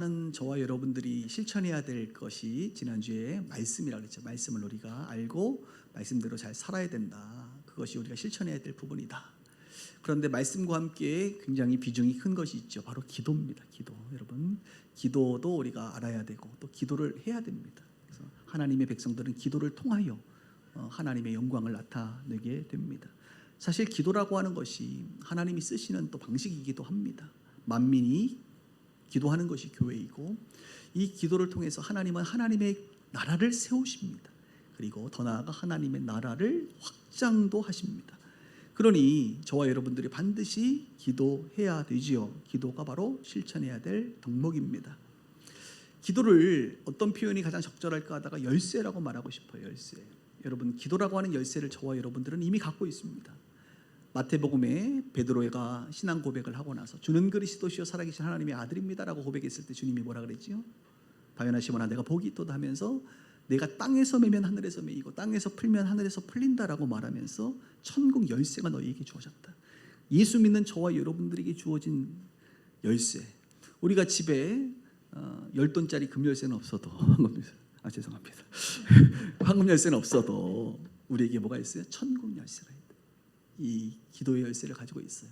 는 저와 여러분들이 실천해야 될 것이 지난주에 말씀이라고 했죠. 말씀을 우리가 알고 말씀대로 잘 살아야 된다. 그것이 우리가 실천해야 될 부분이다. 그런데 말씀과 함께 굉장히 비중이 큰 것이 있죠. 바로 기도입니다. 기도. 여러분, 기도도 우리가 알아야 되고 또 기도를 해야 됩니다. 그래서 하나님의 백성들은 기도를 통하여 하나님의 영광을 나타내게 됩니다. 사실 기도라고 하는 것이 하나님이 쓰시는 또 방식이기도 합니다. 만민이 기도하는 것이 교회이고, 이 기도를 통해서 하나님은 하나님의 나라를 세우십니다. 그리고 더 나아가 하나님의 나라를 확장도 하십니다. 그러니 저와 여러분들이 반드시 기도해야 되지요. 기도가 바로 실천해야 될 덕목입니다. 기도를 어떤 표현이 가장 적절할까 하다가 열쇠라고 말하고 싶어요. 열쇠. 여러분, 기도라고 하는 열쇠를 저와 여러분들은 이미 갖고 있습니다. 마태복음에 베드로가 신앙 고백을 하고 나서 주는 그리스도시요 살아계신 하나님의 아들입니다라고 고백했을 때 주님이 뭐라 그랬지요? 바요나 시몬아, 내가 복이 있도다 하면서 내가 땅에서 매면 하늘에서 매이고 땅에서 풀면 하늘에서 풀린다라고 말하면서 천국 열쇠가 너희에게 주어졌다. 예수 믿는 저와 여러분들에게 주어진 열쇠. 우리가 집에 10돈짜리 금열쇠는 없어도 죄송합니다. 황금 열쇠는 없어도 우리에게 뭐가 있어요? 천국 열쇠가 있다. 이 기도의 열쇠를 가지고 있어요.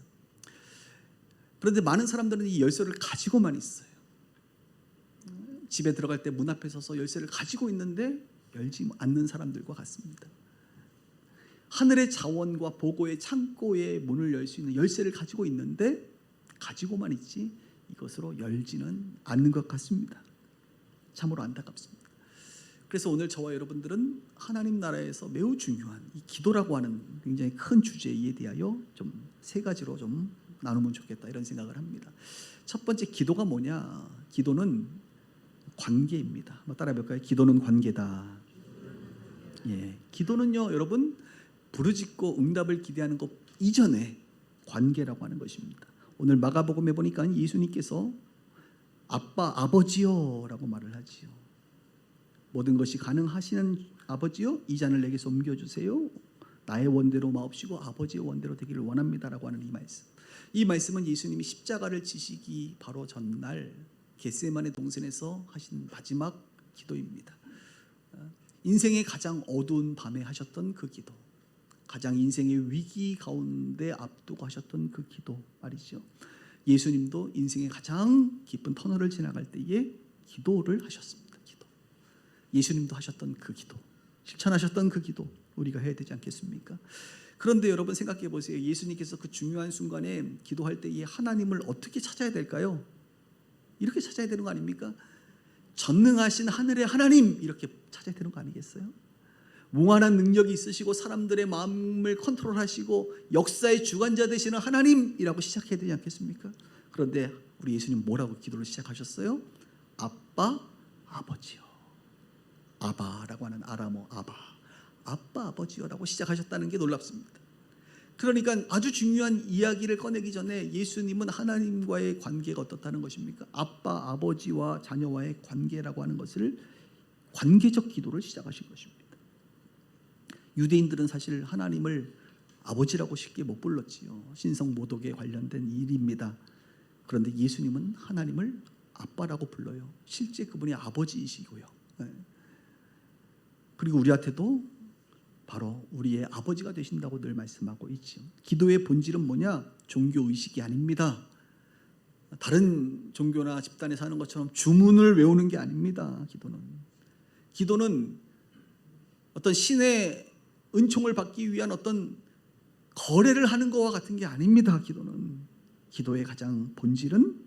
그런데 많은 사람들은 이 열쇠를 가지고만 있어요. 집에 들어갈 때 문 앞에 서서 열쇠를 가지고 있는데 열지 않는 사람들과 같습니다. 하늘의 자원과 보고의 창고의 문을 열 수 있는 열쇠를 가지고 있는데 가지고만 있지 이것으로 열지는 않는 것 같습니다. 참으로 안타깝습니다. 그래서 오늘 저와 여러분들은 하나님 나라에서 매우 중요한 이 기도라고 하는 굉장히 큰 주제에 대하여 좀 세 가지로 좀 나누면 좋겠다 이런 생각을 합니다. 첫 번째, 기도가 뭐냐? 기도는 관계입니다. 한번 따라해 볼까요? 기도는 관계다. 기도는요, 여러분, 부르짖고 응답을 기대하는 것 이전에 관계라고 하는 것입니다. 오늘 마가복음에 보니까 예수님께서 아빠, 아버지요라고 말을 하지요. 모든 것이 가능하시는 아버지요, 이 잔을 내게서 옮겨주세요. 나의 원대로 마옵시고 아버지의 원대로 되기를 원합니다라고 하는 이 말씀. 이 말씀은 예수님이 십자가를 지시기 바로 전날 겟세마네 동산에서 하신 마지막 기도입니다. 인생의 가장 어두운 밤에 하셨던 그 기도, 가장 인생의 위기 가운데 앞두고 하셨던 그 기도 말이죠. 예수님도 인생의 가장 깊은 터널을 지나갈 때에 기도를 하셨습니다. 예수님도 하셨던 그 기도, 실천하셨던 그 기도 우리가 해야 되지 않겠습니까? 그런데 여러분 생각해 보세요. 예수님께서 그 중요한 순간에 기도할 때에 하나님을 어떻게 찾아야 될까요? 이렇게 찾아야 되는 거 아닙니까? 전능하신 하늘의 하나님, 이렇게 찾아야 되는 거 아니겠어요? 무한한 능력이 있으시고 사람들의 마음을 컨트롤하시고 역사의 주관자 되시는 하나님이라고 시작해야 되지 않겠습니까? 그런데 우리 예수님 뭐라고 기도를 시작하셨어요? 아빠, 아버지요. 아바라고 하는 아람어 아빠, 아버지요라고 시작하셨다는 게 놀랍습니다. 그러니까 아주 중요한 이야기를 꺼내기 전에 예수님은 하나님과의 관계가 어떻다는 것입니까? 아빠, 아버지와 자녀와의 관계라고 하는 것을, 관계적 기도를 시작하신 것입니다. 유대인들은 사실 하나님을 아버지라고 쉽게 못 불렀지요. 신성 모독에 관련된 일입니다. 그런데 예수님은 하나님을 아빠라고 불러요. 실제 그분이 아버지이시고요. 그리고 우리한테도 바로 우리의 아버지가 되신다고 늘 말씀하고 있죠. 기도의 본질은 뭐냐? 종교의식이 아닙니다. 다른 종교나 집단에 사는 것처럼 주문을 외우는 게 아닙니다. 기도는 어떤 신의 은총을 받기 위한 어떤 거래를 하는 것과 같은 게 아닙니다. 기도의 가장 본질은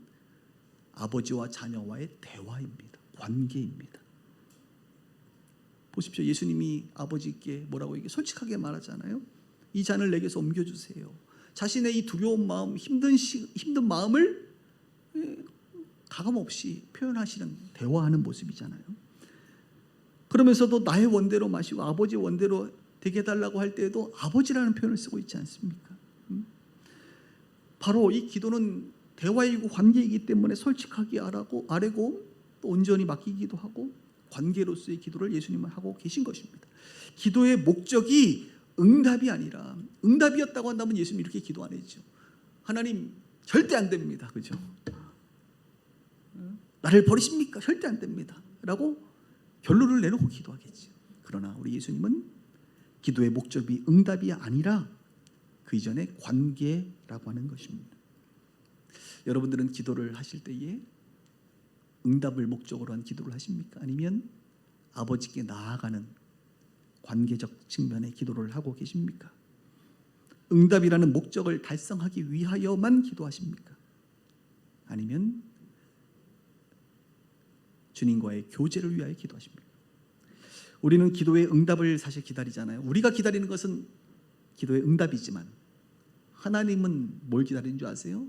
아버지와 자녀와의 대화입니다. 관계입니다. 보십시오. 예수님이 아버지께 뭐라고 솔직하게 말하잖아요. 이 잔을 내게서 옮겨주세요. 자신의 이 두려운 마음, 힘든 마음을 가감없이 표현하시는, 대화하는 모습이잖아요. 그러면서도 나의 원대로 마시고 아버지의 원대로 되게 해달라고 할 때에도 아버지라는 표현을 쓰고 있지 않습니까? 바로 이 기도는 대화이고 관계이기 때문에 솔직하게 아뢰고 또 온전히 맡기기도 하고 관계로서의 기도를 예수님은 하고 계신 것입니다. 기도의 목적이 응답이 아니라, 응답이었다고 한다면 예수님이 이렇게 기도 안 했죠. 하나님 절대 안 됩니다. 그죠? 나를 버리십니까? 절대 안 됩니다. 라고 결론을 내놓고 기도하겠죠. 그러나 우리 예수님은 기도의 목적이 응답이 아니라 그 이전에 관계라고 하는 것입니다. 여러분들은 기도를 하실 때에 응답을 목적으로 한 기도를 하십니까? 아니면 아버지께 나아가는 관계적 측면의 기도를 하고 계십니까? 응답이라는 목적을 달성하기 위하여만 기도하십니까? 아니면 주님과의 교제를 위하여 기도하십니까? 우리는 기도의 응답을 사실 기다리잖아요. 우리가 기다리는 것은 기도의 응답이지만 하나님은 뭘 기다리는 줄 아세요?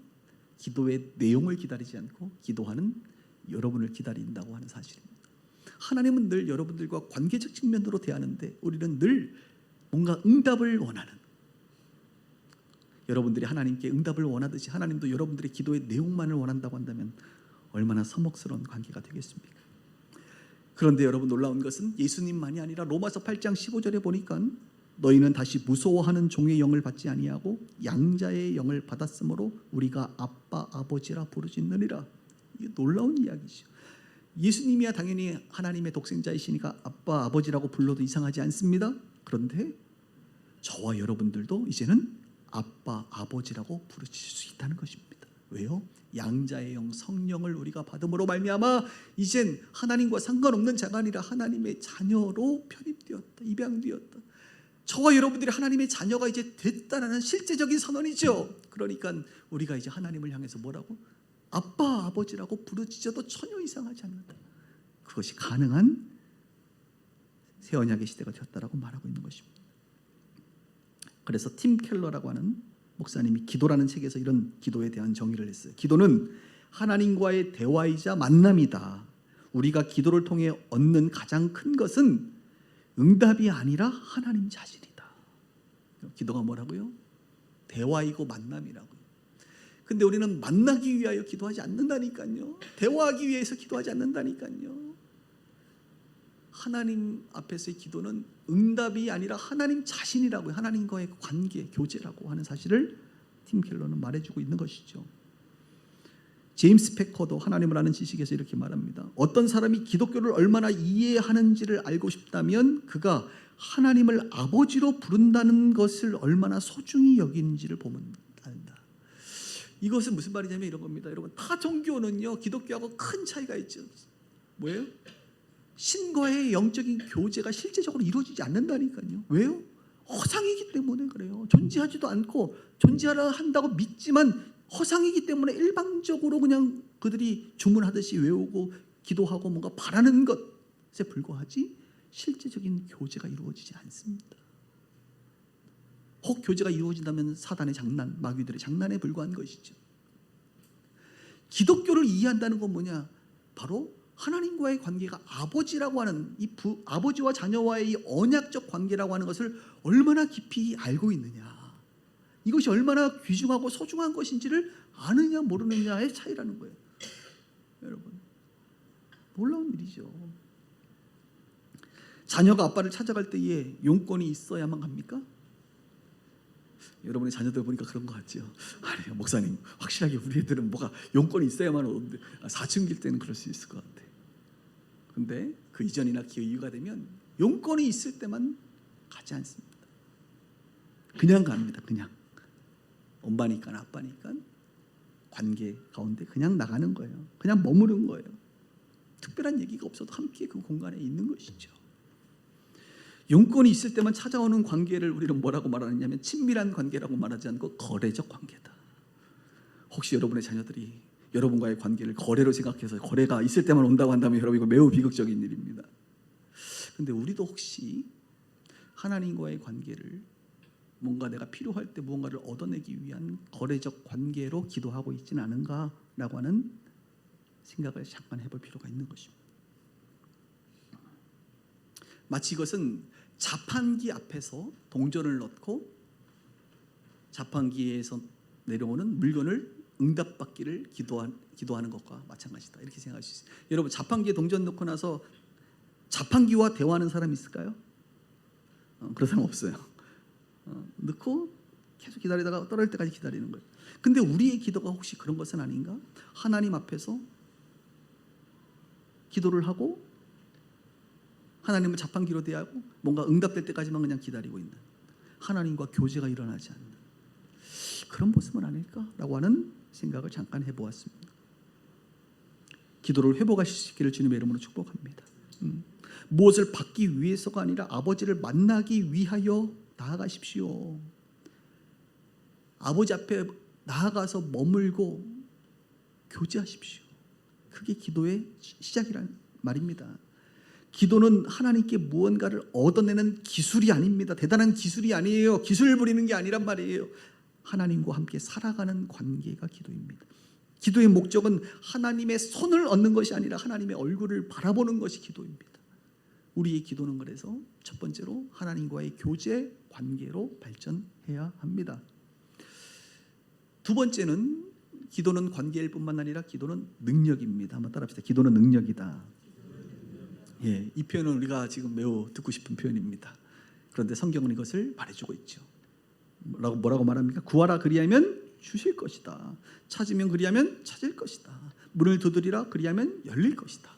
기도의 내용을 기다리지 않고 기도하는 여러분을 기다린다고 하는 사실입니다. 하나님은 늘 여러분들과 관계적 측면으로 대하는데 우리는 늘 뭔가 응답을 원하는, 여러분들이 하나님께 응답을 원하듯이 하나님도 여러분들의 기도의 내용만을 원한다고 한다면 얼마나 서먹스러운 관계가 되겠습니까? 그런데 여러분, 놀라운 것은 예수님만이 아니라 로마서 8장 15절에 보니까 너희는 다시 무서워하는 종의 영을 받지 아니하고 양자의 영을 받았으므로 우리가 아빠 아버지라 부르짖느니라. 이게 놀라운 이야기죠. 예수님이야 당연히 하나님의 독생자이시니까 아빠 아버지라고 불러도 이상하지 않습니다. 그런데 저와 여러분들도 이제는 아빠 아버지라고 부르실 수 있다는 것입니다. 왜요? 양자의 영 성령을 우리가 받음으로 말미암아 이젠 하나님과 상관없는 자가 아니라 하나님의 자녀로 편입되었다, 입양되었다. 저와 여러분들이 하나님의 자녀가 이제 됐다는 실제적인 선언이죠. 그러니까 우리가 이제 하나님을 향해서 뭐라고? 아빠 아버지라고 부르짖어도 전혀 이상하지 않는다. 그것이 가능한 새 언약의 시대가 되었다라고 말하고 있는 것입니다. 그래서 팀 켈러라고 하는 목사님이 기도라는 책에서 이런 기도에 대한 정의를 했어요. 기도는 하나님과의 대화이자 만남이다. 우리가 기도를 통해 얻는 가장 큰 것은 응답이 아니라 하나님 자신이다. 기도가 뭐라고요? 대화이고 만남이라고요. 근데 우리는 만나기 위하여 기도하지 않는다니까요. 대화하기 위해서 기도하지 않는다니까요. 하나님 앞에서의 기도는 응답이 아니라 하나님 자신이라고요. 하나님과의 관계, 교제라고 하는 사실을 팀 켈러는 말해주고 있는 것이죠. 제임스 패커도 하나님을 아는 지식에서 이렇게 말합니다. 어떤 사람이 기독교를 얼마나 이해하는지를 알고 싶다면 그가 하나님을 아버지로 부른다는 것을 얼마나 소중히 여기는지를 보면 안다. 이것은 무슨 말이냐면 이런 겁니다. 여러분, 타 종교는요 기독교하고 큰 차이가 있죠. 뭐예요? 신과의 영적인 교제가 실제적으로 이루어지지 않는다니까요. 왜요? 허상이기 때문에 그래요. 존재하지도 않고 존재하라 한다고 믿지만 허상이기 때문에 일방적으로 그냥 그들이 주문하듯이 외우고 기도하고 뭔가 바라는 것에 불과하지 실제적인 교제가 이루어지지 않습니다. 혹 교제가 이루어진다면 사단의 장난, 마귀들의 장난에 불과한 것이죠. 기독교를 이해한다는 건 뭐냐? 바로 하나님과의 관계가 아버지라고 하는 이 아버지와 자녀와의 이 언약적 관계라고 하는 것을 얼마나 깊이 알고 있느냐, 이것이 얼마나 귀중하고 소중한 것인지를 아느냐 모르느냐의 차이라는 거예요. 여러분, 놀라운 일이죠. 자녀가 아빠를 찾아갈 때에 용건이 있어야만 갑니까? 여러분의 자녀들 보니까 그런 것 같죠. 아니요, 목사님, 확실하게 우리 애들은 뭐가 용건이 있어야만 오는데 사춘기일 때는 그럴 수 있을 것 같아. 근데 그 이전이나 그 이후가 되면 용건이 있을 때만 가지 않습니다. 그냥 갑니다. 그냥 엄마니까 아빠니까 관계 가운데 그냥 나가는 거예요. 그냥 머무른 거예요. 특별한 얘기가 없어도 함께 그 공간에 있는 것이죠. 용건이 있을 때만 찾아오는 관계를 우리는 뭐라고 말하느냐면 친밀한 관계라고 말하지 않고 거래적 관계다. 혹시 여러분의 자녀들이 여러분과의 관계를 거래로 생각해서 거래가 있을 때만 온다고 한다면 여러분 이거 매우 비극적인 일입니다. 그런데 우리도 혹시 하나님과의 관계를 뭔가 내가 필요할 때 무언가를 얻어내기 위한 거래적 관계로 기도하고 있지는 않은가라고 하는 생각을 잠깐 해볼 필요가 있는 것입니다. 마치 이것은 자판기 앞에서 동전을 넣고 자판기에서 내려오는 물건을 응답받기를 기도하는 것과 마찬가지다, 이렇게 생각할 수 있어요. 여러분, 자판기에 동전 넣고 나서 자판기와 대화하는 사람이 있을까요? 그런 사람 없어요. 넣고 계속 기다리다가 떨어질 때까지 기다리는 거예요. 근데 우리의 기도가 혹시 그런 것은 아닌가? 하나님 앞에서 기도를 하고 하나님을 자판기로 대하고 뭔가 응답될 때까지만 그냥 기다리고 있는, 하나님과 교제가 일어나지 않는 그런 모습은 아닐까라고 하는 생각을 잠깐 해보았습니다. 기도를 회복하실 수 있기를 주님의 이름으로 축복합니다. 무엇을 받기 위해서가 아니라 아버지를 만나기 위하여 나아가십시오. 아버지 앞에 나아가서 머물고 교제하십시오. 그게 기도의 시작이란 말입니다. 기도는 하나님께 무언가를 얻어내는 기술이 아닙니다. 대단한 기술이 아니에요. 기술 부리는 게 아니란 말이에요. 하나님과 함께 살아가는 관계가 기도입니다. 기도의 목적은 하나님의 손을 얻는 것이 아니라 하나님의 얼굴을 바라보는 것이 기도입니다. 우리의 기도는 그래서 첫 번째로 하나님과의 교제 관계로 발전해야 합니다. 두 번째는 기도는 관계일 뿐만 아니라 기도는 능력입니다. 한번 따라합시다. 기도는 능력이다. 예, 이 표현은 우리가 지금 매우 듣고 싶은 표현입니다. 그런데 성경은 이것을 말해주고 있죠. 뭐라고 말합니까? 구하라 그리하면 주실 것이다. 찾으면 그리하면 찾을 것이다. 문을 두드리라 그리하면 열릴 것이다.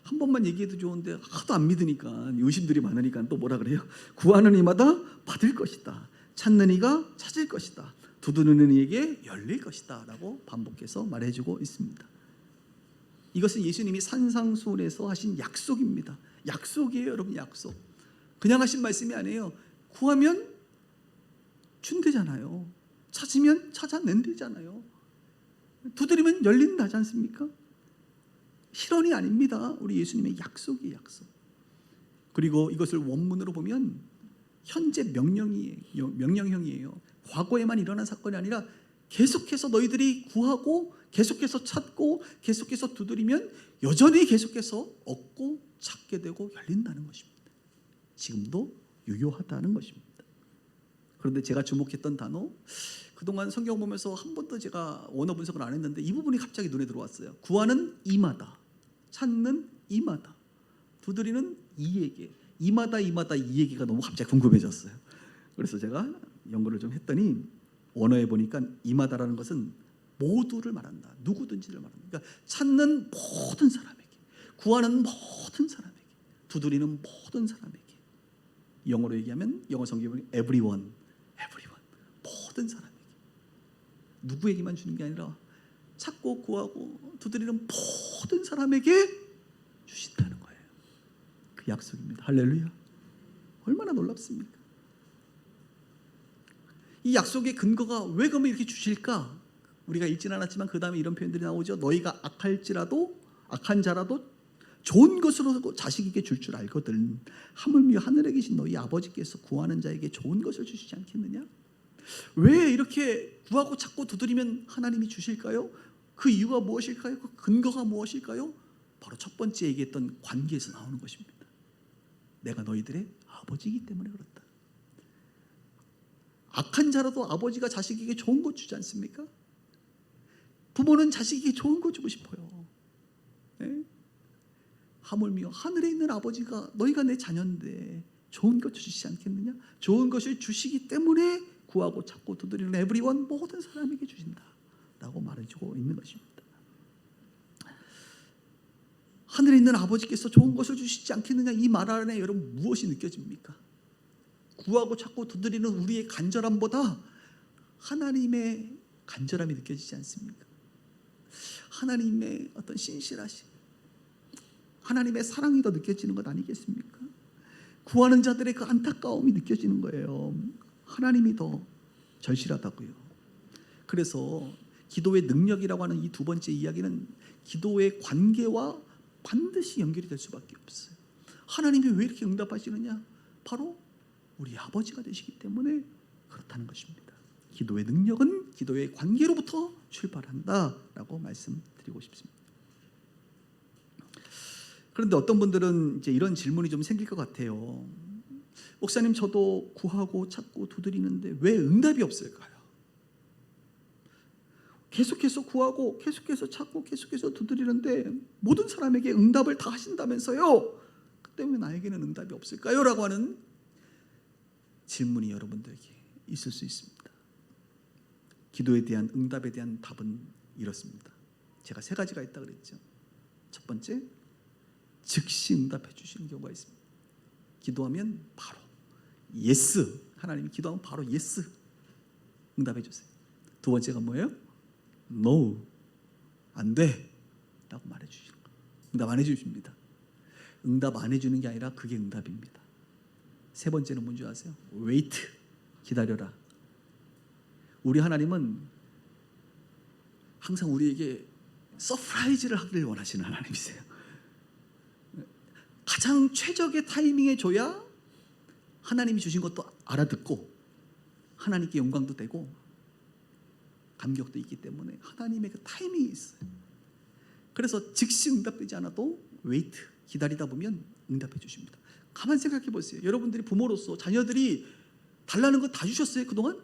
한 번만 얘기해도 좋은데 하도 안 믿으니까, 의심들이 많으니까 또 뭐라 그래요? 구하는 이마다 받을 것이다. 찾는 이가 찾을 것이다. 두드리는 이에게 열릴 것이다 라고 반복해서 말해주고 있습니다. 이것은 예수님이 산상수훈에서 하신 약속입니다. 약속이에요, 여러분. 약속. 그냥 하신 말씀이 아니에요. 구하면 준대잖아요. 찾으면 찾아낸대잖아요. 두드리면 열린다지 않습니까? 실언이 아닙니다. 우리 예수님의 약속이에요, 약속. 그리고 이것을 원문으로 보면 현재 명령형이에요. 과거에만 일어난 사건이 아니라 계속해서 너희들이 구하고 계속해서 찾고 계속해서 두드리면 여전히 계속해서 얻고 찾게 되고 열린다는 것입니다. 지금도 유효하다는 것입니다. 그런데 제가 주목했던 단어, 그동안 성경 보면서 한 번도 제가 원어 분석을 안 했는데 이 부분이 갑자기 눈에 들어왔어요. 구하는 이마다, 찾는 이마다, 두드리는 이에게. 이마다 이 얘기가 너무 갑자기 궁금해졌어요. 그래서 제가 연구를 좀 했더니 원어에 보니까 이마다라는 것은 모두를 말한다. 누구든지를 말한다. 그러니까 찾는 모든 사람에게, 구하는 모든 사람에게, 두드리는 모든 사람에게. 영어로 얘기하면, 영어 성경은 everyone, 모든 사람에게. 누구에게만 주는 게 아니라 찾고 구하고 두드리는 모든 사람에게 주신다는 거예요. 그 약속입니다. 할렐루야. 얼마나 놀랍습니까? 이 약속의 근거가 왜 그러면 이렇게 주실까? 우리가 읽지는 않았지만 그 다음에 이런 표현들이 나오죠. 너희가 악한 자라도 좋은 것으로 자식에게 줄 줄 알거든. 하물며 하늘에 계신 너희 아버지께서 구하는 자에게 좋은 것을 주시지 않겠느냐? 왜 이렇게 구하고 찾고 두드리면 하나님이 주실까요? 그 이유가 무엇일까요? 그 근거가 무엇일까요? 바로 첫 번째 얘기했던 관계에서 나오는 것입니다. 내가 너희들의 아버지이기 때문에 그렇다. 악한 자라도 아버지가 자식에게 좋은 것 주지 않습니까? 부모는 자식에게 좋은 거 주고 싶어요. 네? 하물며 하늘에 있는 아버지가 너희가 내 자녀인데 좋은 것 주시지 않겠느냐? 좋은 것을 주시기 때문에 구하고 찾고 두드리는 에브리원, 모든 사람에게 주신다 라고 말해주고 있는 것입니다. 하늘에 있는 아버지께서 좋은 것을 주시지 않겠느냐, 이 말 안에 여러분 무엇이 느껴집니까? 구하고 찾고 두드리는 우리의 간절함보다 하나님의 간절함이 느껴지지 않습니까? 하나님의 어떤 신실하심, 하나님의 사랑이 더 느껴지는 것 아니겠습니까? 구하는 자들의 그 안타까움이 느껴지는 거예요. 하나님이 더 절실하다고요. 그래서 기도의 능력이라고 하는 이 두 번째 이야기는 기도의 관계와 반드시 연결이 될 수밖에 없어요. 하나님이 왜 이렇게 응답하시느냐? 바로 우리 아버지가 되시기 때문에 그렇다는 것입니다. 기도의 능력은 기도의 관계로부터 출발한다라고 말씀드리고 싶습니다. 그런데 어떤 분들은 이제 이런 질문이 좀 생길 것 같아요. 목사님, 저도 구하고 찾고 두드리는데 왜 응답이 없을까요? 계속해서 구하고 계속해서 찾고 계속해서 두드리는데 모든 사람에게 응답을 다 하신다면서요. 그때 왜 나에게는 응답이 없을까요? 라고 하는 질문이 여러분들에게 있을 수 있습니다. 기도에 대한 응답에 대한 답은 이렇습니다. 제가 세 가지가 있다고 그랬죠. 첫 번째, 즉시 응답해 주시는 경우가 있습니다. 기도하면 바로 예스, 하나님이 기도하면 바로 예스 응답해 주세요. 두 번째가 뭐예요? No, 안 돼 라고 말해 주시는 거예요. 응답 안 해 주십니다. 응답 안 해 주는 게 아니라 그게 응답입니다. 세 번째는 뭔지 아세요? Wait, 기다려라. 우리 하나님은 항상 우리에게 서프라이즈를 하기를 원하시는 하나님이세요. 가장 최적의 타이밍에 줘야 하나님이 주신 것도 알아듣고 하나님께 영광도 되고 감격도 있기 때문에 하나님의 그 타이밍이 있어요. 그래서 즉시 응답되지 않아도 웨이트, 기다리다 보면 응답해 주십니다. 가만 생각해 보세요. 여러분들이 부모로서 자녀들이 달라는 거 다 주셨어요 그동안?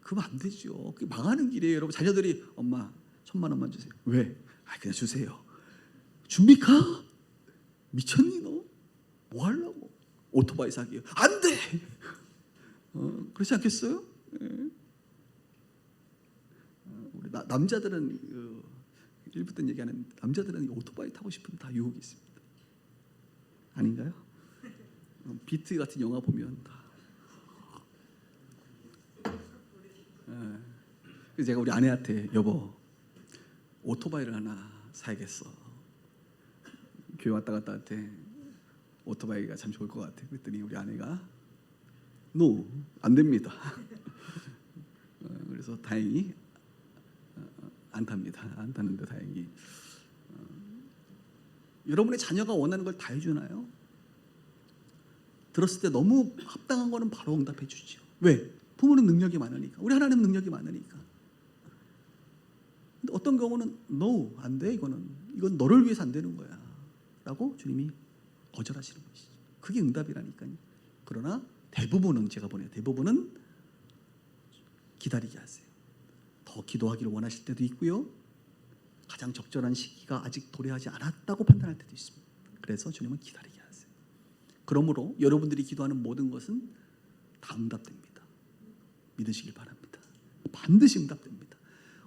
그러면 안 되죠. 그게 망하는 길이에요. 여러분, 자녀들이 엄마 1,000만 원만 주세요. 왜? 그냥 주세요. 줍니까? 미쳤니 너? 뭐 하려고? 오토바이 사기요. 안 돼. 그렇지 않겠어요? 네. 우리 남자들은 일부 때 얘기하는 남자들은 오토바이 타고 싶은 다 유혹이 있습니다. 아닌가요? 비트 같은 영화 보면 다. 그래서 제가 우리 아내한테 여보 오토바이를 하나 사야겠어. 교회 왔다 갔다 할 때 오토바이가 참 좋을 것 같아. 그랬더니 우리 아내가 No, 안 됩니다. 그래서 다행히 안 탑니다. 안 타는데 다행히. 여러분의 자녀가 원하는 걸 다 해주나요? 들었을 때 너무 합당한 거는 바로 응답해 주죠. 왜? 부모는 능력이 많으니까. 우리 하나님은 능력이 많으니까. 근데 어떤 경우는 No, 안 돼. 이건 너를 위해서 안 되는 거야 라고 주님이 거절하시는 것이죠. 그게 응답이라니까요. 그러나 대부분은 제가 보내요. 대부분은 기다리게 하세요. 더 기도하기를 원하실 때도 있고요. 가장 적절한 시기가 아직 도래하지 않았다고 판단할 때도 있습니다. 그래서 주님은 기다리게 하세요. 그러므로 여러분들이 기도하는 모든 것은 다 응답됩니다. 믿으시길 바랍니다. 반드시 응답됩니다.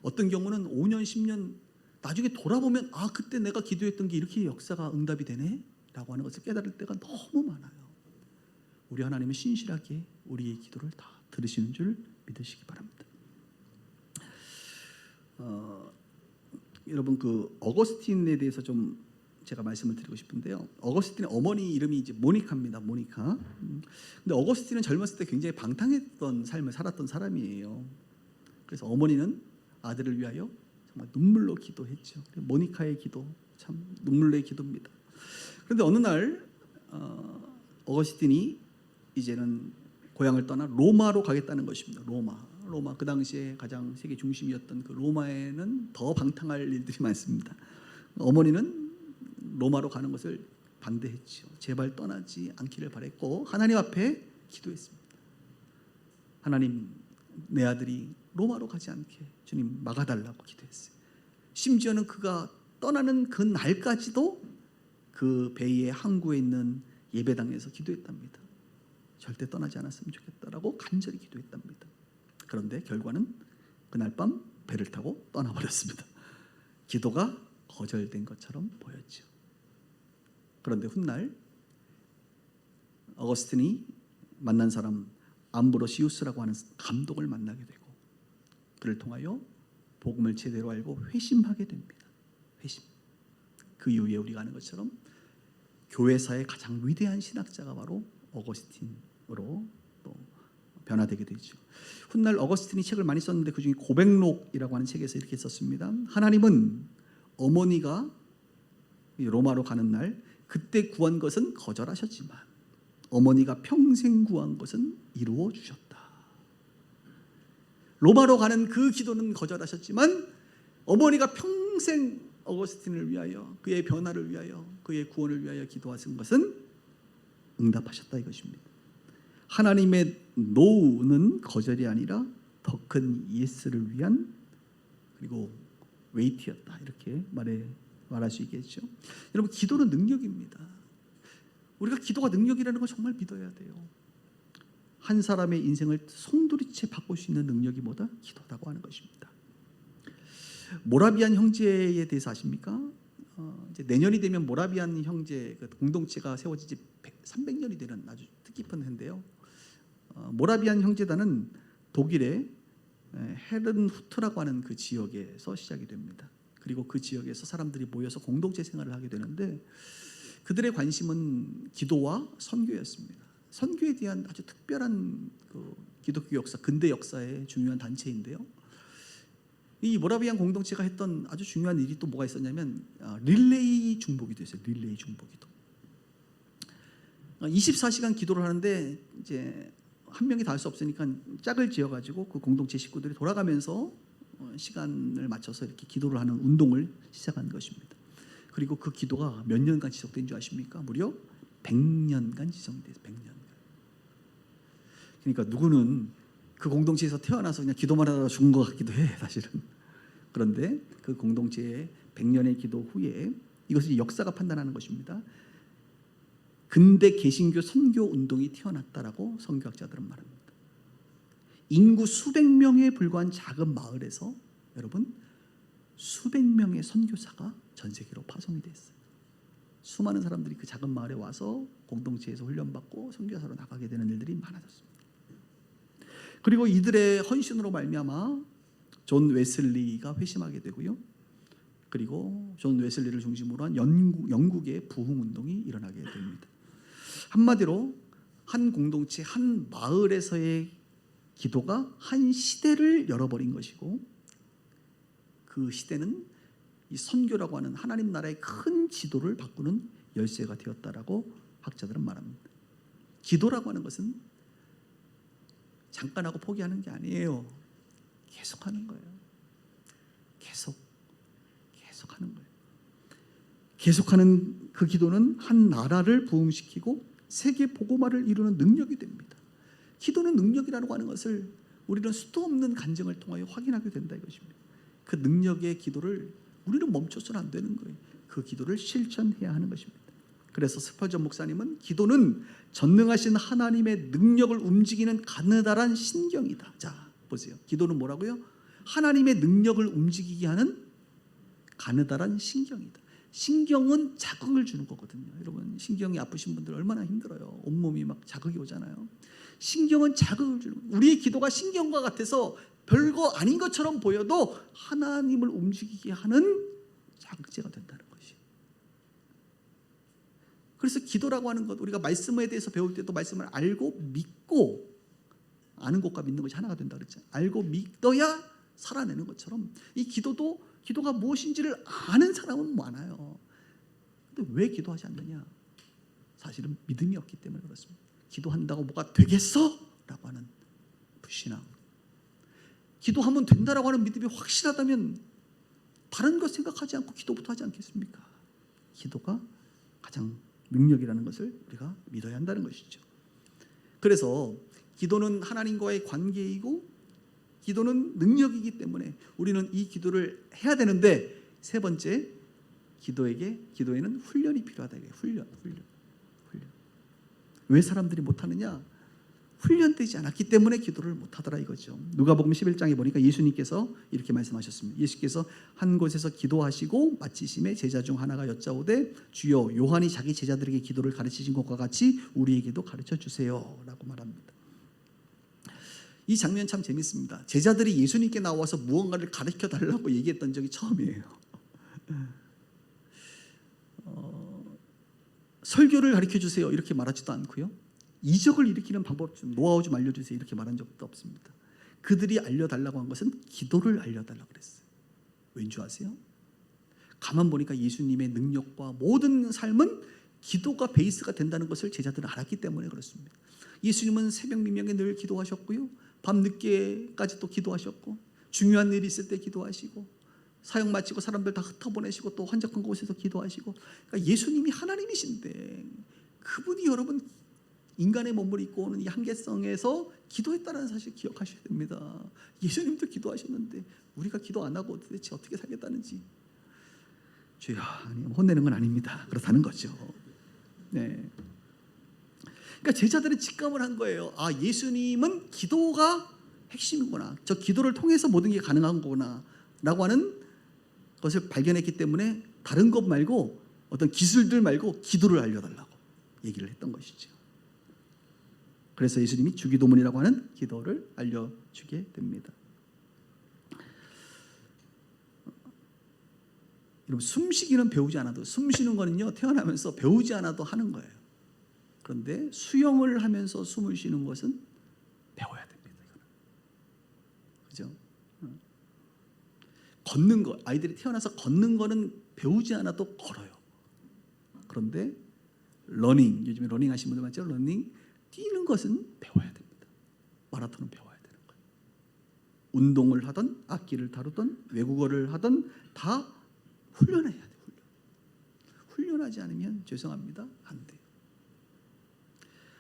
어떤 경우는 5년, 10년 나중에 돌아보면 그때 내가 기도했던 게 이렇게 역사가 응답이 되네 라고 하는 것을 깨달을 때가 너무 많아요. 우리 하나님은 신실하게 우리의 기도를 다 들으시는 줄 믿으시기 바랍니다. 여러분 그 어거스틴에 대해서 좀 제가 말씀을 드리고 싶은데요. 어거스틴의 어머니 이름이 이제 모니카입니다. 모니카. 근데 어거스틴은 젊었을 때 굉장히 방탕했던 삶을 살았던 사람이에요. 그래서 어머니는 아들을 위하여 정말 눈물로 기도했죠. 모니카의 기도 참 눈물의 기도입니다. 그런데 어느 날 어거스틴이 이제는 고향을 떠나 로마로 가겠다는 것입니다. 로마 그 당시에 가장 세계 중심이었던 그 로마에는 더 방탕할 일들이 많습니다. 어머니는 로마로 가는 것을 반대했죠. 제발 떠나지 않기를 바랬고 하나님 앞에 기도했습니다. 하나님, 내 아들이 로마로 가지 않게 주님 막아달라고 기도했어요. 심지어는 그가 떠나는 그 날까지도 그 베이의 항구에 있는 예배당에서 기도했답니다. 절대 떠나지 않았으면 좋겠다라고 간절히 기도했답니다. 그런데 결과는 그날 밤 배를 타고 떠나버렸습니다. 기도가 거절된 것처럼 보였죠. 그런데 훗날 어거스틴이 만난 사람 암브로시우스라고 하는 감독을 만나게 되고 그를 통하여 복음을 제대로 알고 회심하게 됩니다. 회심. 그 이후에 우리가 아는 것처럼 교회사의 가장 위대한 신학자가 바로 어거스틴으로 또 변화되게 되죠. 훗날 어거스틴이 책을 많이 썼는데 그중에 고백록이라고 하는 책에서 이렇게 썼습니다. 하나님은 어머니가 로마로 가는 날 그때 구한 것은 거절하셨지만 어머니가 평생 구한 것은 이루어 주셨다. 로마로 가는 그 기도는 거절하셨지만 어머니가 평생 어거스틴을 위하여 그의 변화를 위하여 그의 구원을 위하여 기도하신 것은 응답하셨다 이것입니다. 하나님의 노는 거절이 아니라 더 큰 예스를 위한 그리고 웨이트였다 이렇게 말할 수 있겠죠. 여러분 기도는 능력입니다. 우리가 기도가 능력이라는 걸 정말 믿어야 돼요. 한 사람의 인생을 송두리째 바꿀 수 있는 능력이 뭐다? 기도라고 하는 것입니다. 모라비안 형제에 대해서 아십니까? 이제 내년이 되면 모라비안 형제 그 공동체가 세워진 지 300년이 되는 아주 뜻깊은 해인데요. 모라비안 형제단은 독일의 헤른후트라고 하는 그 지역에서 시작이 됩니다. 그리고 그 지역에서 사람들이 모여서 공동체 생활을 하게 되는데 그들의 관심은 기도와 선교였습니다. 선교에 대한 아주 특별한 그 기독교 역사, 근대 역사의 중요한 단체인데요. 이 모라비안 공동체가 했던 아주 중요한 일이 또 뭐가 있었냐면 릴레이 중보기도 했어요. 릴레이 중보기도. 24시간 기도를 하는데 이제 한 명이 다 할 수 없으니까 짝을 지어가지고 그 공동체 식구들이 돌아가면서 시간을 맞춰서 이렇게 기도를 하는 운동을 시작한 것입니다. 그리고 그 기도가 몇 년간 지속된 줄 아십니까? 무려 100년간 지속돼요. 100년간. 그러니까 누구는 그 공동체에서 태어나서 그냥 기도만 하다가 죽은 것 같기도 해, 사실은. 그런데 그 공동체의 100년의 기도 후에 이것을 역사가 판단하는 것입니다. 근대 개신교 선교 운동이 태어났다라고 선교학자들은 말합니다. 인구 수백 명에 불과한 작은 마을에서 여러분 수백 명의 선교사가 전 세계로 파송이 됐어요. 수많은 사람들이 그 작은 마을에 와서 공동체에서 훈련받고 선교사로 나가게 되는 일들이 많아졌습니다. 그리고 이들의 헌신으로 말미암아 존 웨슬리가 회심하게 되고요. 그리고 존 웨슬리를 중심으로 한 영국의 부흥 운동이 일어나게 됩니다. 한마디로 한 공동체, 한 마을에서의 기도가 한 시대를 열어버린 것이고 그 시대는 이 선교라고 하는 하나님 나라의 큰 지도를 바꾸는 열쇠가 되었다라고 학자들은 말합니다. 기도라고 하는 것은 잠깐 하고 포기하는 게 아니에요. 계속하는 거예요. 계속하는 거예요. 계속하는 그 기도는 한 나라를 부흥시키고 세계 복음화를 이루는 능력이 됩니다. 기도는 능력이라고 하는 것을 우리는 수도 없는 간증을 통하여 확인하게 된다 이것입니다. 그 능력의 기도를 우리는 멈춰서는 안 되는 거예요. 그 기도를 실천해야 하는 것입니다. 그래서 스펄전 목사님은 기도는 전능하신 하나님의 능력을 움직이는 가느다란 신경이다. 자, 보세요. 기도는 뭐라고요? 하나님의 능력을 움직이게 하는 가느다란 신경이다. 신경은 자극을 주는 거거든요. 여러분 신경이 아프신 분들 얼마나 힘들어요. 온몸이 막 자극이 오잖아요. 신경은 자극을 주는 거예요. 우리의 기도가 신경과 같아서 별거 아닌 것처럼 보여도 하나님을 움직이게 하는 자극제가 된다는 것이. 그래서 기도라고 하는 것, 우리가 말씀에 대해서 배울 때도 말씀을 알고 믿고, 아는 것과 믿는 것이 하나가 된다 그랬잖아요. 알고 믿어야 살아내는 것처럼 이 기도가 무엇인지를 아는 사람은 많아요. 근데 왜 기도하지 않느냐? 사실은 믿음이 없기 때문에 그렇습니다. 기도한다고 뭐가 되겠어? 라고 하는 불신앙. 기도하면 된다라고 하는 믿음이 확실하다면 다른 것 생각하지 않고 기도부터 하지 않겠습니까? 기도가 가장 능력이라는 것을 우리가 믿어야 한다는 것이죠. 그래서 기도는 하나님과의 관계이고 기도는 능력이기 때문에 우리는 이 기도를 해야 되는데, 세 번째, 기도에는 훈련이 필요하다. 훈련. 왜 사람들이 못하느냐? 훈련되지 않았기 때문에 기도를 못하더라 이거죠. 누가복음 11장에 보니까 예수님께서 이렇게 말씀하셨습니다. 예수께서 한 곳에서 기도하시고 마치심에 제자 중 하나가 여짜오되 주여 요한이 자기 제자들에게 기도를 가르치신 것과 같이 우리에게도 가르쳐 주세요 라고 말합니다. 이 장면 참 재밌습니다. 제자들이 예수님께 나와서 무언가를 가르쳐 달라고 얘기했던 적이 처음이에요. 설교를 가르쳐 주세요 이렇게 말하지도 않고요. 이적을 일으키는 방법 좀, 노하우 좀 알려주세요 이렇게 말한 적도 없습니다. 그들이 알려달라고 한 것은 기도를 알려달라고 그랬어요. 왠지 아세요? 가만 보니까 예수님의 능력과 모든 삶은 기도가 베이스가 된다는 것을 제자들은 알았기 때문에 그렇습니다. 예수님은 새벽 미명에 늘 기도하셨고요. 밤 늦게까지 또 기도하셨고, 중요한 일이 있을 때 기도하시고, 사역 마치고 사람들 다 흩어보내시고 또 한적한 곳에서 기도하시고, 그러니까 예수님이 하나님이신데 그분이 여러분 인간의 몸을 입고 오는 이 한계성에서 기도했다는 사실 기억하셔야 됩니다. 예수님도 기도하셨는데 우리가 기도 안 하고 도대체 어떻게 살겠다는지, 주여, 혼내는 건 아닙니다. 그렇다는 거죠. 네. 그러니까 제자들은 직감을 한 거예요. 아, 예수님은 기도가 핵심이구나. 저 기도를 통해서 모든 게 가능한 거구나 라고 하는 것을 발견했기 때문에 다른 것 말고 어떤 기술들 말고 기도를 알려달라고 얘기를 했던 것이죠. 그래서 예수님이 주기도문이라고 하는 기도를 알려주게 됩니다. 여러분, 숨쉬기는 배우지 않아도, 숨쉬는 거는요 태어나면서 배우지 않아도 하는 거예요. 그런데 수영을 하면서 숨을 쉬는 것은 배워야 됩니다. 그죠? 걷는 거, 아이들이 태어나서 걷는 거는 배우지 않아도 걸어요. 그런데 러닝, 요즘에 러닝 하시는 분들 많죠? 러닝, 뛰는 것은 배워야 됩니다. 마라톤은 배워야 되는 거예요. 운동을 하든 악기를 다루든 외국어를 하든 다 훈련해야 돼요. 훈련하지 않으면 죄송합니다, 안 돼요.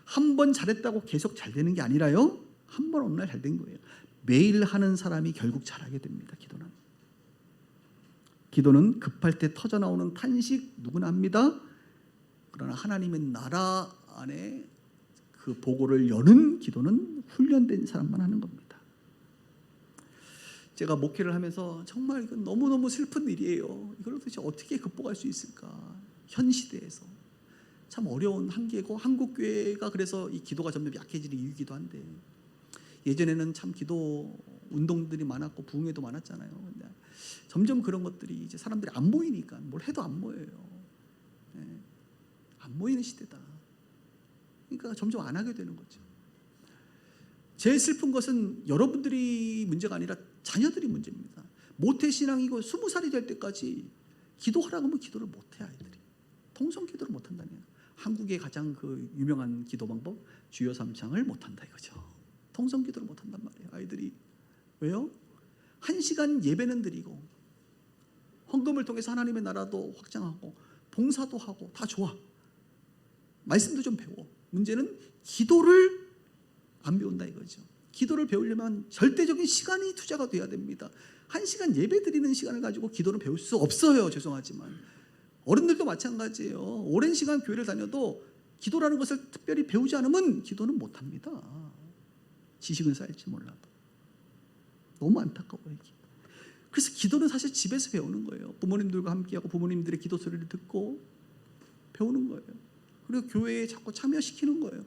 한 번 잘했다고 계속 잘 되는 게 아니라요, 한 번 어느 날 잘 된 거예요. 매일 하는 사람이 결국 잘하게 됩니다. 기도는 급할 때 터져나오는 탄식 누구나 합니다. 그러나 하나님의 나라 안에 그 보고를 여는 기도는 훈련된 사람만 하는 겁니다. 제가 목회를 하면서 정말 이건 너무너무 슬픈 일이에요. 이걸 도대체 어떻게 극복할 수 있을까? 현 시대에서 참 어려운 한계고, 한국교회가 그래서 이 기도가 점점 약해지는 이유이기도 한데, 예전에는 참 기도 운동들이 많았고 부흥회도 많았잖아요. 근데 점점 그런 것들이 이제 사람들이 안 모이니까 뭘 해도 안 모여요. 안 모이는 시대다. 그러니까 점점 안 하게 되는 거죠. 제일 슬픈 것은 여러분들이 문제가 아니라 자녀들이 문제입니다. 모태신앙이고 20살이 될 때까지 기도하라고 하면 기도를 못해. 아이들이 통성 기도를 못한다네요. 한국의 가장 그 유명한 기도 방법, 주여 삼창을 못한다 이거죠. 통성 기도를 못한단 말이에요. 아이들이. 왜요? 1시간 예배는 드리고 헌금을 통해서 하나님의 나라도 확장하고 봉사도 하고 다 좋아. 말씀도 좀 배워. 문제는 기도를 안 배운다 이거죠. 기도를 배우려면 절대적인 시간이 투자가 돼야 됩니다. 1시간 예배 드리는 시간을 가지고 기도를 배울 수 없어요. 죄송하지만. 어른들도 마찬가지예요. 오랜 시간 교회를 다녀도 기도라는 것을 특별히 배우지 않으면 기도는 못합니다. 지식은 쌓일지 몰라도. 너무 안타까워요. 이게. 그래서 기도는 사실 집에서 배우는 거예요. 부모님들과 함께하고 부모님들의 기도 소리를 듣고 배우는 거예요. 그리고 교회에 자꾸 참여시키는 거예요.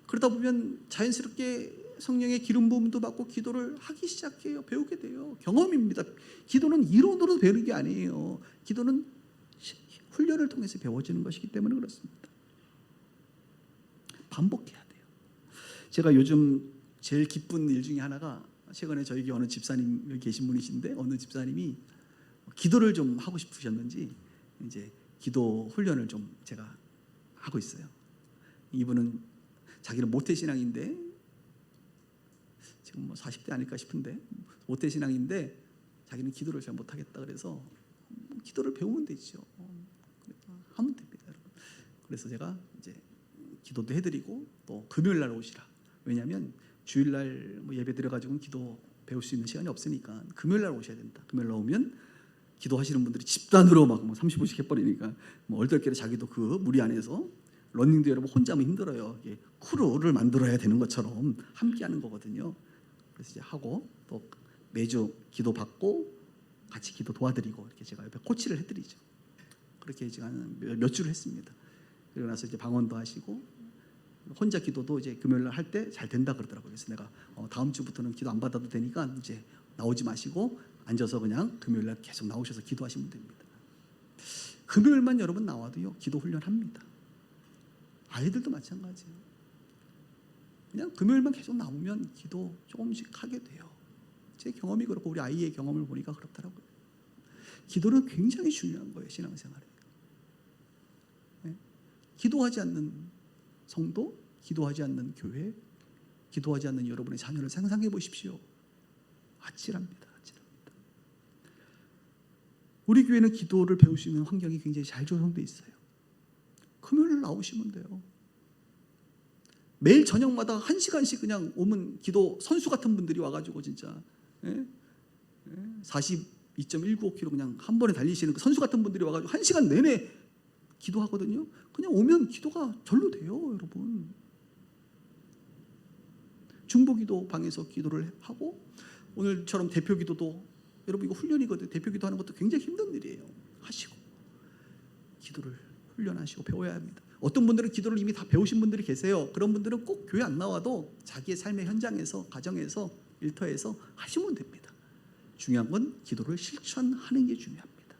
그러다 보면 자연스럽게 성령의 기름 부음도 받고 기도를 하기 시작해요. 배우게 돼요. 경험입니다. 기도는 이론으로 배우는 게 아니에요. 기도는 훈련을 통해서 배워지는 것이기 때문에 그렇습니다. 반복해야 돼요. 제가 요즘 제일 기쁜 일 중에 하나가, 최근에 저희 교회 어느 집사님, 여기 계신 분이신데 어느 집사님이 기도를 좀 하고 싶으셨는지 이제 기도 훈련을 좀 제가 하고 있어요. 이분은 자기는 모태신앙인데 지금 뭐 40대 아닐까 싶은데, 모태신앙인데 자기는 기도를 잘 못하겠다 그래서 기도를 배우면 되죠. 하면 됩니다, 여러분. 그래서 제가 이제 기도도 해드리고 또 금요일 날 오시라. 왜냐하면 주일날 뭐 예배 드려가지고는 기도 배울 수 있는 시간이 없으니까 금요일 날 오셔야 된다. 금요일 날 오면 기도하시는 분들이 집단으로 막 30분씩 해버리니까 뭐 얼떨결에 자기도 그 무리 안에서, 러닝도 여러분 혼자 하면 힘들어요. 이게 크루를 만들어야 되는 것처럼 함께하는 거거든요. 그래서 이제 하고 또 매주 기도 받고 같이 기도 도와드리고 이렇게 제가 옆에 코치를 해드리죠. 그렇게 제가 몇 주를 했습니다. 그리고 나서 이제 방언도 하시고 혼자 기도도 이제 금요일 날 할 때 잘 된다 그러더라고요. 그래서 내가 다음 주부터는 기도 안 받아도 되니까 이제 나오지 마시고 앉아서 그냥 금요일 날 계속 나오셔서 기도하시면 됩니다. 금요일만 여러분 나와도요 기도 훈련합니다. 아이들도 마찬가지예요. 그냥 금요일만 계속 나오면 기도 조금씩 하게 돼요. 제 경험이 그렇고 우리 아이의 경험을 보니까 그렇더라고요. 기도는 굉장히 중요한 거예요, 신앙생활에. 네? 기도하지 않는 성도, 기도하지 않는 교회, 기도하지 않는 여러분의 자녀를 상상해 보십시오. 아찔합니다. 아찔합니다. 우리 교회는 기도를 배울 수 있는 환경이 굉장히 잘 조성되어 있어요. 금요일 나오시면 돼요. 매일 저녁마다 1시간씩 그냥 오면 기도 선수 같은 분들이 와가지고 진짜 42.195km 그냥 한 번에 달리시는 그 선수 같은 분들이 와가지고 1시간 내내 기도하거든요. 그냥 오면 기도가 절로 돼요, 여러분. 중보기도 방에서 기도를 하고 오늘처럼 대표기도도 여러분 이거 훈련이거든요. 대표기도 하는 것도 굉장히 힘든 일이에요. 하시고 기도를 훈련하시고 배워야 합니다. 어떤 분들은 기도를 이미 다 배우신 분들이 계세요. 그런 분들은 꼭 교회 안 나와도 자기의 삶의 현장에서, 가정에서, 일터에서 하시면 됩니다. 중요한 건 기도를 실천하는 게 중요합니다.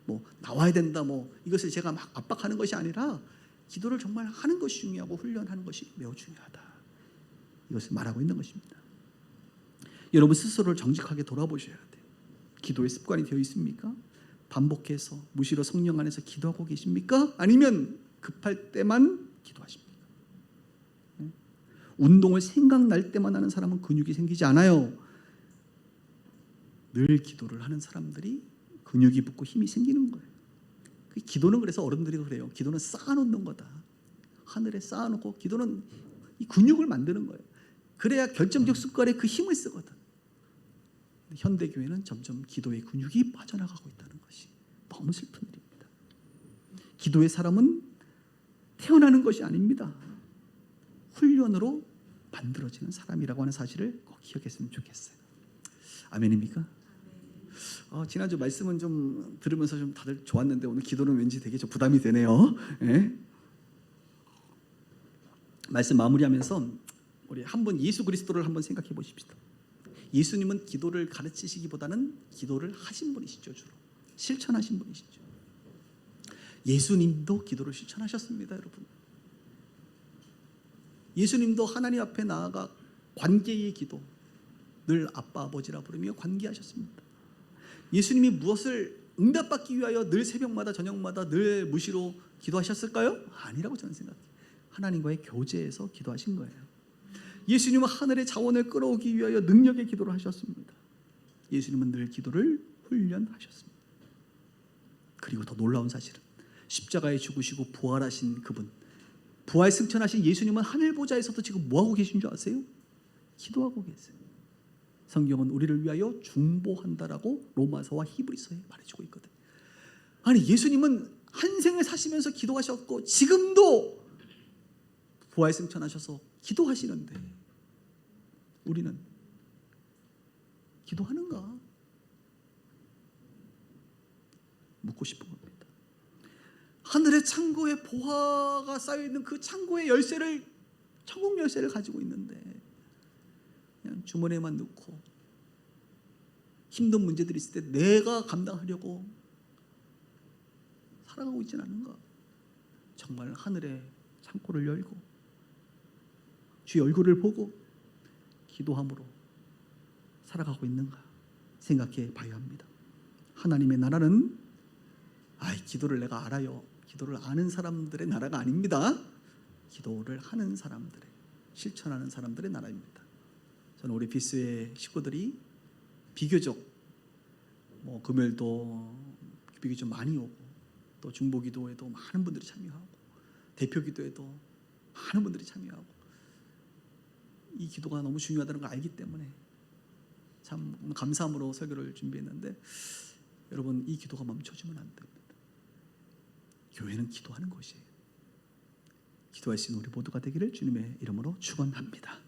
뭐 나와야 된다, 뭐 이것을 제가 막 압박하는 것이 아니라 기도를 정말 하는 것이 중요하고 훈련하는 것이 매우 중요하다. 이것을 말하고 있는 것입니다. 여러분 스스로를 정직하게 돌아보셔야 돼요. 기도의 습관이 되어 있습니까? 반복해서 무시로 성령 안에서 기도하고 계십니까? 아니면 급할 때만 기도하십니까? 운동을 생각날 때만 하는 사람은 근육이 생기지 않아요. 늘 기도를 하는 사람들이 근육이 붙고 힘이 생기는 거예요. 기도는 그래서 어른들이 그래요. 기도는 쌓아놓는 거다. 하늘에 쌓아놓고 기도는 이 근육을 만드는 거예요. 그래야 결정적 순간에 그 힘을 쓰거든. 현대교회는 점점 기도의 근육이 빠져나가고 있다는 것이 너무 슬픈 일입니다. 기도의 사람은 태어나는 것이 아닙니다. 훈련으로 만들어지는 사람이라고 하는 사실을 꼭 기억했으면 좋겠어요. 아멘입니까? 지난주 말씀은 좀 들으면서 좀 다들 좋았는데 오늘 기도는 왠지 되게 좀 부담이 되네요. 네? 말씀 마무리하면서 우리 한번 예수 그리스도를 한번 생각해 보십시다. 예수님은 기도를 가르치시기보다는 기도를 하신 분이시죠. 주로 실천하신 분이시죠. 예수님도 기도를 실천하셨습니다. 여러분, 예수님도 하나님 앞에 나아가 관계의 기도, 늘 아빠 아버지라 부르며 관계하셨습니다. 예수님이 무엇을 응답받기 위하여 늘 새벽마다 저녁마다 늘 무시로 기도하셨을까요? 아니라고 저는 생각해요. 하나님과의 교제에서 기도하신 거예요. 예수님은 하늘의 자원을 끌어오기 위하여 능력의 기도를 하셨습니다. 예수님은 늘 기도를 훈련하셨습니다. 그리고 더 놀라운 사실은 십자가에 죽으시고 부활하신 그분, 부활 승천하신 예수님은 하늘 보좌에서도 지금 뭐하고 계신 줄 아세요? 기도하고 계세요. 성경은 우리를 위하여 중보한다라고 로마서와 히브리서에 말해주고 있거든요. 아니, 예수님은 한 생을 사시면서 기도하셨고 지금도 부활 승천하셔서 기도하시는데 우리는 기도하는가? 묻고 싶은 겁니다. 하늘의 창고에 보화가 쌓여있는 그 창고의 열쇠를, 천국 열쇠를 가지고 있는데 그냥 주머니에만 넣고 힘든 문제들이 있을 때 내가 감당하려고 살아가고 있지는 않은가? 정말 하늘의 창고를 열고 주의 얼굴을 보고 기도함으로 살아가고 있는가 생각해 봐야 합니다. 하나님의 나라는 기도를 내가 알아요, 기도를 아는 사람들의 나라가 아닙니다. 기도를 하는 사람들의, 실천하는 사람들의 나라입니다. 저는 우리 비스의 식구들이 비교적 금요일도 비교적 많이 오고 또 중보기도에도 많은 분들이 참여하고 대표기도에도 많은 분들이 참여하고 이 기도가 너무 중요하다는 걸 알기 때문에 참 감사함으로 설교를 준비했는데 여러분, 이 기도가 멈춰지면 안 됩니다. 교회는 기도하는 것이에요. 기도할 수 있는 우리 모두가 되기를 주님의 이름으로 축원합니다.